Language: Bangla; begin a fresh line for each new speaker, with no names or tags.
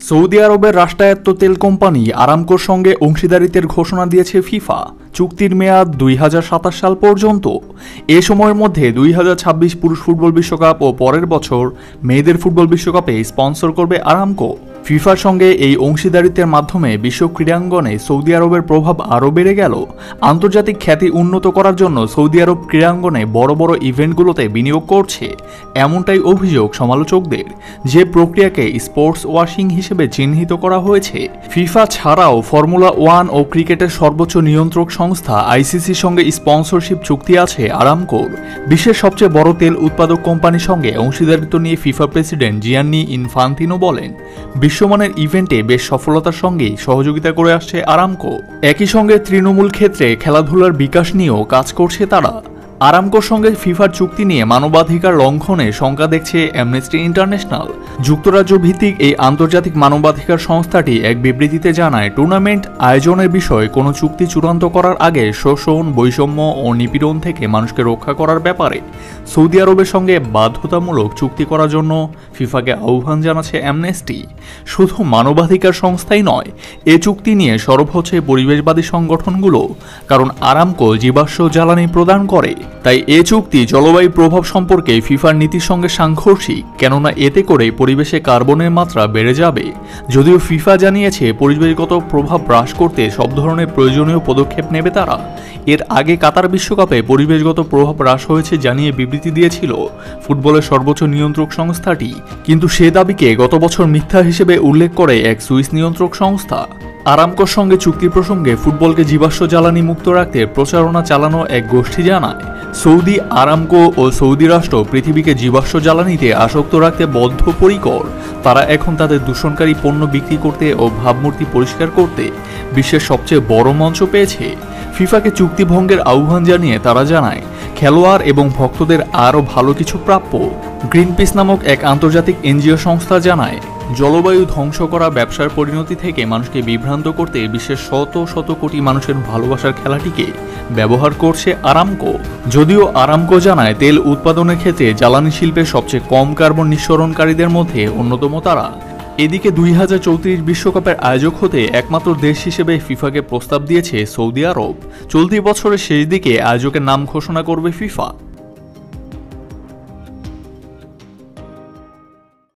সৌদি আরবের রাষ্ট্রায়ত্ত তেল কোম্পানি আরামকোর সঙ্গে অংশীদারিত্বের ঘোষণা দিয়েছে ফিফা। চুক্তির মেয়াদ 2027 সাল পর্যন্ত। এ সময়ের মধ্যে 2026 পুরুষ ফুটবল বিশ্বকাপ ও পরের বছর মেয়েদের ফুটবল বিশ্বকাপে স্পন্সর করবে আরামকো। ফিফার সঙ্গে এই অংশীদারিত্বের মাধ্যমে বিশ্ব ক্রীড়াঙ্গনে সৌদি আরবের প্রভাব আরও বেড়ে গেল। আন্তর্জাতিক খ্যাতি উন্নত করার জন্য সৌদি আরব ক্রীড়াঙ্গনে বড় বড় ইভেন্টগুলোতে বিনিয়োগ করছে, এমনটাই অভিযোগ সমালোচকদের। যে প্রক্রিয়াকে স্পোর্টস ওয়াশিং হিসেবে চিহ্নিত করা হয়েছে। ফিফা ছাড়াও ফর্মুলা 1 ও ক্রিকেটের সর্বোচ্চ নিয়ন্ত্রক সংস্থা আইসিসির সঙ্গে স্পন্সরশিপ চুক্তি আছে আরামকোর। বিশ্বের সবচেয়ে বড় তেল উৎপাদক কোম্পানির সঙ্গে অংশীদারিত্ব নিয়ে ফিফা প্রেসিডেন্ট জিয়ান্নি ইনফান্তিনো বলেন, বিশ্বমানের ইভেন্টে বেশ সফলতার সঙ্গেই সহযোগিতা করে আসছে আরামকো। একই সঙ্গে তৃণমূল ক্ষেত্রে খেলাধুলার বিকাশ নিয়েও কাজ করছে তারা। আরামকোর সঙ্গে ফিফার চুক্তি নিয়ে মানবাধিকার লঙ্ঘনে শঙ্কা দেখছে অ্যামনেস্টি ইন্টারন্যাশনাল। যুক্তরাজ্য ভিত্তিক এই আন্তর্জাতিক মানবাধিকার সংস্থাটি এক বিবৃতিতে জানায়, টুর্নামেন্ট আয়োজনের বিষয়ে কোনো চুক্তি চূড়ান্ত করার আগে শোষণ, বৈষম্য ও নিপীড়ন থেকে মানুষকে রক্ষা করার ব্যাপারে সৌদি আরবের সঙ্গে বাধ্যতামূলক চুক্তি করার জন্য ফিফাকে আহ্বান জানাচ্ছে অ্যামনেস্টি। শুধু মানবাধিকার সংস্থাই নয়, এ চুক্তি নিয়ে সরব হচ্ছে পরিবেশবাদী সংগঠনগুলো। কারণ আরামকো জীবাশ্ম জ্বালানি প্রদান করে। তাই এ চুক্তি জলবায়ু প্রভাব সম্পর্কে ফিফার নীতির সঙ্গে সাংঘর্ষিক, কেননা এতে করে পরিবেশে কার্বনের মাত্রা বেড়ে যাবে। যদিও ফিফা জানিয়েছে পরিবেশগত প্রভাব হ্রাস করতে সব ধরনের প্রয়োজনীয় পদক্ষেপ নেবে তারা। এর আগে কাতার বিশ্বকাপে পরিবেশগত প্রভাব হ্রাস হয়েছে জানিয়ে বিবৃতি দিয়েছিল ফুটবলের সর্বোচ্চ নিয়ন্ত্রক সংস্থাটি, কিন্তু সে দাবিকে গত বছর মিথ্যা হিসেবে উল্লেখ করে এক সুইস নিয়ন্ত্রক সংস্থা। আরামকোর সঙ্গে চুক্তি প্রসঙ্গে ফুটবলকে জীবাশ্ম জ্বালানি মুক্ত রাখতে প্রচারণা চালানো এক গোষ্ঠী জানায়, সৌদি আরামকো ও সৌদি রাষ্ট্র পৃথিবীকে জীবাশ্ম জ্বালানিতে আসক্ত রাখতে বদ্ধপরিকর। তারা এখন তাদের দূষণকারী পণ্য বিক্রি করতে ও ভাবমূর্তি পরিষ্কার করতে বিশ্বের সবচেয়ে বড় মঞ্চ পেয়েছে। ফিফাকে চুক্তি ভঙ্গের আহ্বান জানিয়ে তারা জানায়, খেলোয়াড় এবং ভক্তদের আরও ভালো কিছু প্রাপ্য। গ্রিনপিস নামক এক আন্তর্জাতিক এনজিও সংস্থা জানায়, জলবায়ু ধ্বংস করা ব্যবসার পরিণতি থেকে মানুষকে বিভ্রান্ত করতে বিশ্বের শত শত কোটি মানুষের ভালোবাসার খেলাটিকে ব্যবহার করছে আরামকো। যদিও আরামকো জানায়, তেল উৎপাদনের ক্ষেত্রে জ্বালানি শিল্পের সবচেয়ে কম কার্বন নিঃসরণকারীদের মধ্যে অন্যতম তারা। এদিকে 2034 বিশ্বকাপের আয়োজক হতে একমাত্র দেশ হিসেবে ফিফাকে প্রস্তাব দিয়েছে সৌদি আরব। চলতি বছরের শেষ দিকে আয়োজকের নাম ঘোষণা করবে ফিফা।